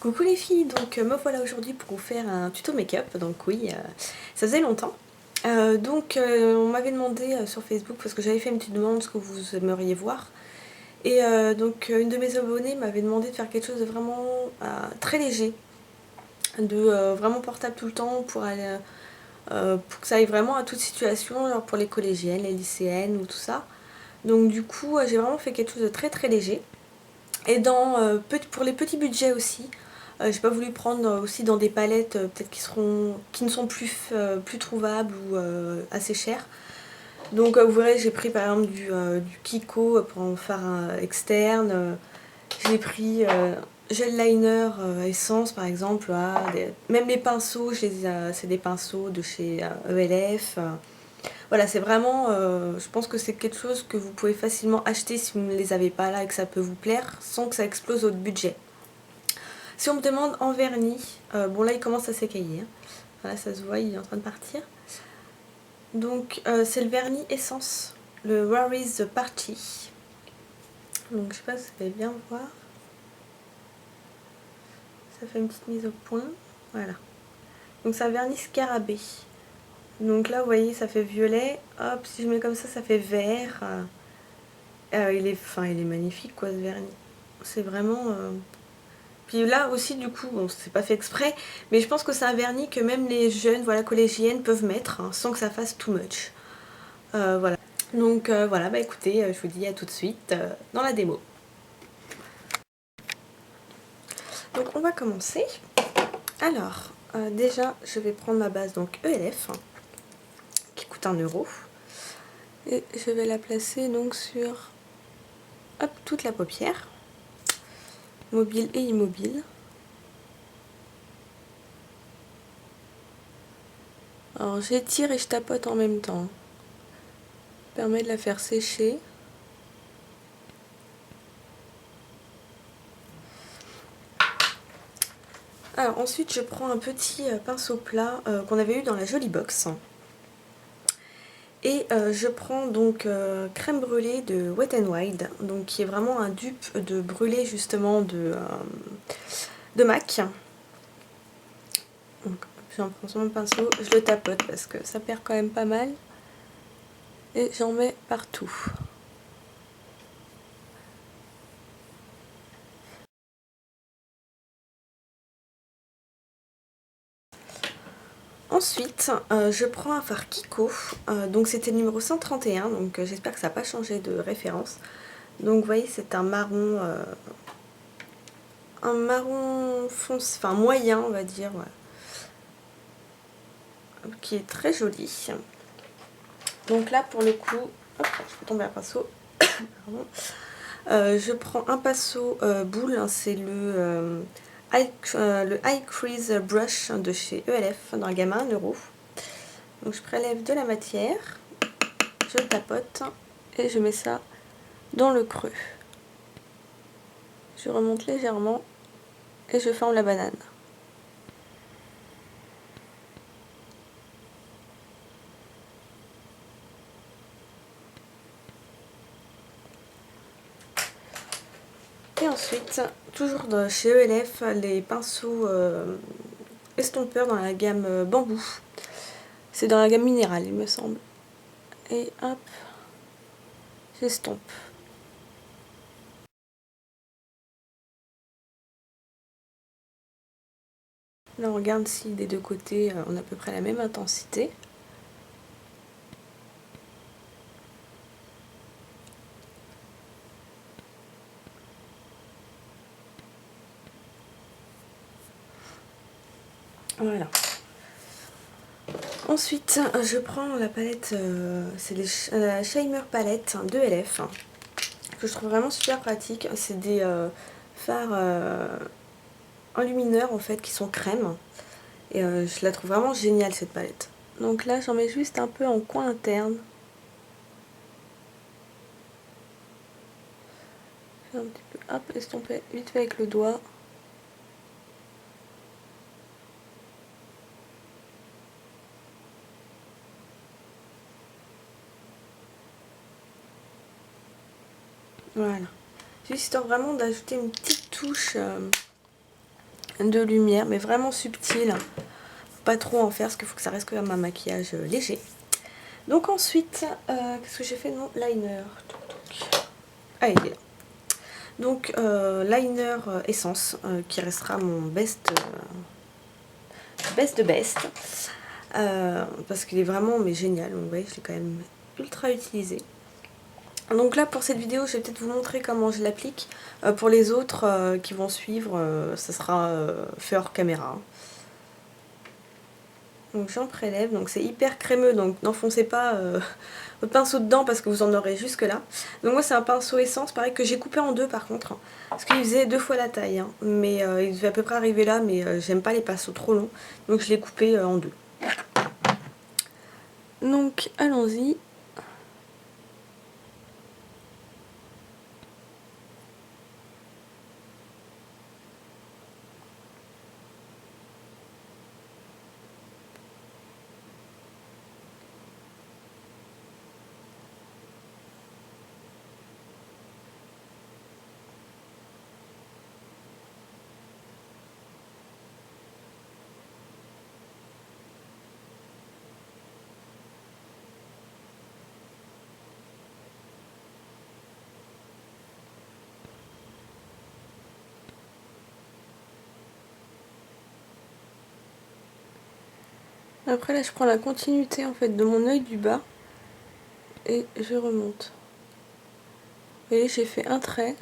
Coucou les filles, donc me voilà aujourd'hui pour vous faire un tuto make-up, donc oui, ça faisait longtemps. On m'avait demandé sur Facebook, parce que j'avais fait une petite demande ce que vous aimeriez voir. Et une de mes abonnées m'avait demandé de faire quelque chose de vraiment très léger, de vraiment portable tout le temps pour aller, pour que ça aille vraiment à toute situation, genre pour les collégiennes, les lycéennes ou tout ça. Donc du coup j'ai vraiment fait quelque chose de très très léger. Et pour les petits budgets aussi, j'ai pas voulu prendre aussi dans des palettes peut-être qui ne sont plus trouvables ou assez chères. Donc vous verrez, j'ai pris par exemple du Kiko pour en faire un externe. J'ai pris gel liner essence par exemple. Même les pinceaux, c'est des pinceaux de chez ELF. Voilà, c'est vraiment, je pense que c'est quelque chose que vous pouvez facilement acheter si vous ne les avez pas là et que ça peut vous plaire sans que ça explose votre budget. Si on me demande en vernis, bon là il commence à s'écailler, hein. Voilà, ça se voit, il est en train de partir. Donc c'est le vernis essence, le Where is the Party. Donc je sais pas si vous allez bien voir. Ça fait une petite mise au point, voilà. Donc c'est un vernis scarabée. Donc là vous voyez ça fait violet, hop si je mets comme ça fait vert. Il est magnifique quoi ce vernis. C'est vraiment... Puis là aussi du coup, bon c'est pas fait exprès, mais je pense que c'est un vernis que même les jeunes, voilà, collégiennes peuvent mettre hein, sans que ça fasse too much. Voilà. Donc voilà, bah écoutez, je vous dis à tout de suite dans la démo. Donc on va commencer. Alors, déjà je vais prendre ma base donc ELF, qui coûte 1 €. Et je vais la placer donc sur hop, toute la paupière, mobile et immobile. Alors j'étire et je tapote en même temps. Ça permet de la faire sécher. Alors ensuite je prends un petit pinceau plat qu'on avait eu dans la Jolie Box. Et je prends donc crème brûlée de Wet n Wild, donc qui est vraiment un dupe de brûlé justement de MAC. Donc j'en prends sur mon pinceau, je le tapote parce que ça perd quand même pas mal. Et j'en mets partout. Ensuite, je prends un fard Kiko, donc c'était le numéro 131, donc j'espère que ça n'a pas changé de référence. Donc vous voyez, c'est un marron foncé, enfin moyen on va dire, ouais, qui est très joli. Donc là pour le coup, hop, je peux tomber un pinceau, pardon. Je prends un pinceau boule, hein, c'est le High Crease Brush de chez ELF dans la gamme 1 €. Donc je prélève de la matière, je tapote et je mets ça dans le creux. Je remonte légèrement et je forme la banane. Et ensuite, toujours chez ELF, les pinceaux estompeurs dans la gamme bambou. C'est dans la gamme minérale, il me semble. Et hop, j'estompe. Là, on regarde si des deux côtés, on a à peu près la même intensité. Voilà. Ensuite, je prends la palette, c'est la Shimer palette de LF, que je trouve vraiment super pratique. C'est des fards enlumineurs en fait qui sont crème. Et je la trouve vraiment géniale cette palette. Donc là, j'en mets juste un peu en coin interne. Un petit peu, hop, estomper vite fait avec le doigt. Voilà. Juste histoire vraiment d'ajouter une petite touche de lumière, mais vraiment subtil. Faut pas trop en faire parce qu'il faut que ça reste quand même un maquillage léger. Donc ensuite, qu'est-ce que j'ai fait de mon liner? Ah, il est là. Donc liner essence qui restera mon best de best. Parce qu'il est vraiment mais génial. Donc vous voyez, je l'ai quand même ultra utilisé. Donc là pour cette vidéo je vais peut-être vous montrer comment je l'applique. Pour les autres qui vont suivre, ça sera fait hors caméra. Donc j'en prélève, donc c'est hyper crémeux, donc n'enfoncez pas votre pinceau dedans parce que vous en aurez jusque là. Donc moi c'est un pinceau essence, pareil, que j'ai coupé en deux par contre, parce qu'il faisait 2 fois la taille, hein. Mais il devait à peu près arriver là, mais j'aime pas les pinceaux trop longs, donc je l'ai coupé en deux. Donc allons-y. Après là je prends la continuité en fait de mon œil du bas et je remonte. Vous voyez, j'ai fait un trait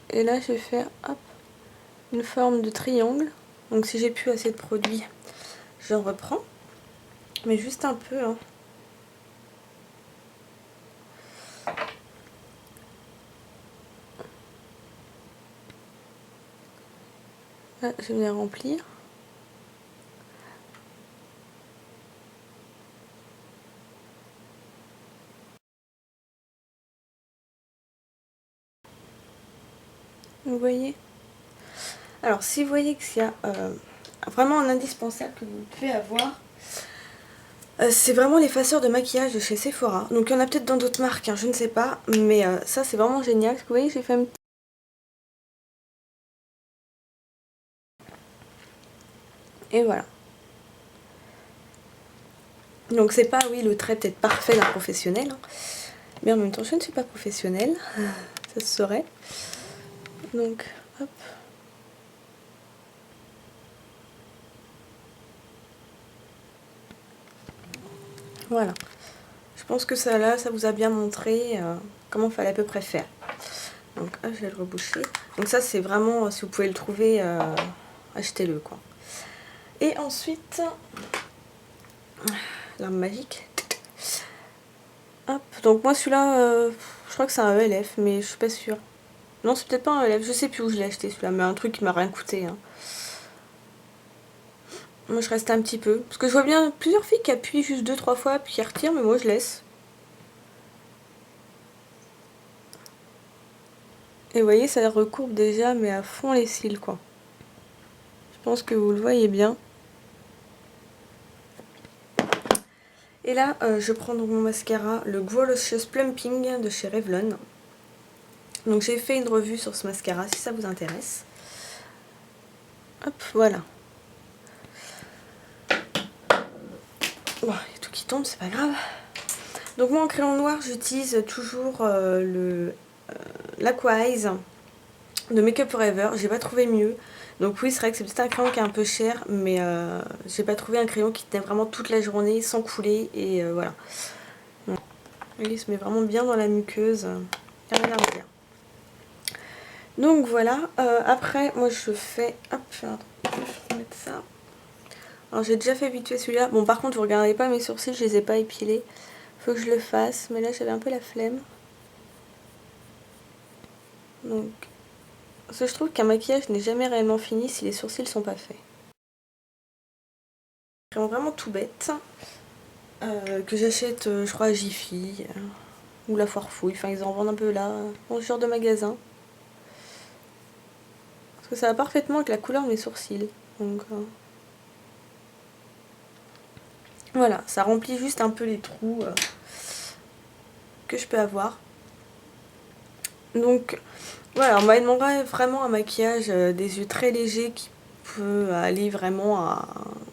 et là je vais faire hop, une forme de triangle. Donc si j'ai plus assez de produit, j'en reprends, mais juste un peu, hein. Là, je vais venir remplir. Vous voyez? Alors si vous voyez qu'il y a vraiment un indispensable que vous pouvez avoir, c'est vraiment l'effaceur de maquillage de chez Sephora. Donc il y en a peut-être dans d'autres marques, hein, je ne sais pas, mais ça c'est vraiment génial. Parce que vous voyez, j'ai fait un petit... Et voilà. Donc c'est pas, oui, le trait peut-être parfait d'un professionnel, hein, mais en même temps je ne suis pas professionnelle, ça se saurait. Donc hop. Voilà. Je pense que ça là, ça vous a bien montré comment il fallait à peu près faire. Donc hop, je vais le reboucher. Donc ça c'est vraiment, si vous pouvez le trouver, achetez-le quoi. Et ensuite, l'arme magique. Hop, donc moi celui-là, je crois que c'est un ELF, mais je suis pas sûre. Non, c'est peut-être pas un ELF, je sais plus où je l'ai acheté celui-là, mais un truc qui m'a rien coûté, hein. Moi je reste un petit peu, parce que je vois bien plusieurs filles qui appuient juste 2-3 fois puis qui retirent, mais moi je laisse. Et vous voyez, ça recourbe déjà, mais à fond les cils quoi. Je pense que vous le voyez bien. Et là, je prends dans mon mascara le Glorious Plumping de chez Revlon. Donc j'ai fait une revue sur ce mascara si ça vous intéresse. Hop, voilà. Bon, il y a tout qui tombe, c'est pas grave. Donc moi en crayon noir, j'utilise toujours l'Aqua Eyes de Make Up Forever. J'ai pas trouvé mieux. Donc oui, c'est vrai que c'est peut-être un crayon qui est un peu cher, mais j'ai pas trouvé un crayon qui tenait vraiment toute la journée sans couler, et voilà. Bon. Il se met vraiment bien dans la muqueuse. Il n'y a rien à dire. Donc voilà, après moi je fais, hop, je vais mettre ça. Alors j'ai déjà fait vite fait celui-là. Bon par contre vous regardez pas mes sourcils, je les ai pas épilés. Faut que je le fasse, mais là j'avais un peu la flemme. Donc, parce que je trouve qu'un maquillage n'est jamais réellement fini si les sourcils sont pas faits. C'est vraiment tout bête, que j'achète je crois à Jiffy, ou la Foire Fouille, enfin ils en vendent un peu là, dans ce genre de magasin. Parce que ça va parfaitement avec la couleur de mes sourcils. Donc voilà, ça remplit juste un peu les trous que je peux avoir. Donc voilà, on m'a demandé vraiment un maquillage des yeux très légers qui peut aller vraiment à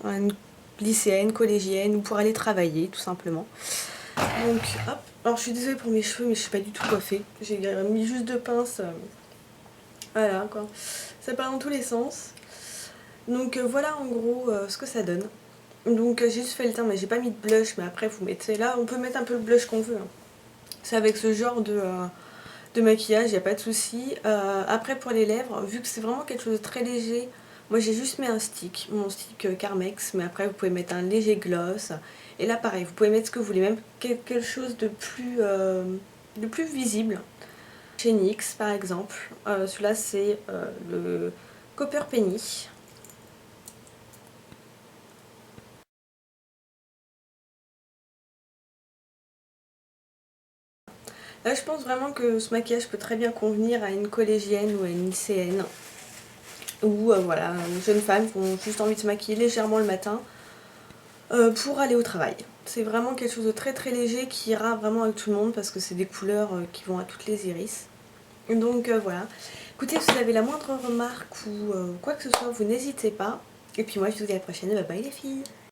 une lycéenne, collégienne ou pour aller travailler tout simplement. Donc hop, alors je suis désolée pour mes cheveux mais je suis pas du tout coiffée. J'ai mis juste deux pinces, voilà quoi. Ça part dans tous les sens. Donc voilà en gros ce que ça donne. Donc j'ai juste fait le teint mais j'ai pas mis de blush, mais après vous mettez là, on peut mettre un peu le blush qu'on veut. Hein. C'est avec ce genre de maquillage, y a pas de souci. Après pour les lèvres, vu que c'est vraiment quelque chose de très léger, moi j'ai juste mis un stick, mon stick Carmex, mais après vous pouvez mettre un léger gloss. Et là pareil, vous pouvez mettre ce que vous voulez, même quelque chose de plus visible. Chez NYX par exemple, celui-là c'est le Copper Penny. Là je pense vraiment que ce maquillage peut très bien convenir à une collégienne ou à une lycéenne. Ou voilà, une jeune femme qui ont juste envie de se maquiller légèrement le matin pour aller au travail. C'est vraiment quelque chose de très très léger qui ira vraiment avec tout le monde parce que c'est des couleurs qui vont à toutes les iris. Donc voilà. Écoutez, si vous avez la moindre remarque ou quoi que ce soit, vous n'hésitez pas. Et puis moi je vous dis à la prochaine, bye bye les filles.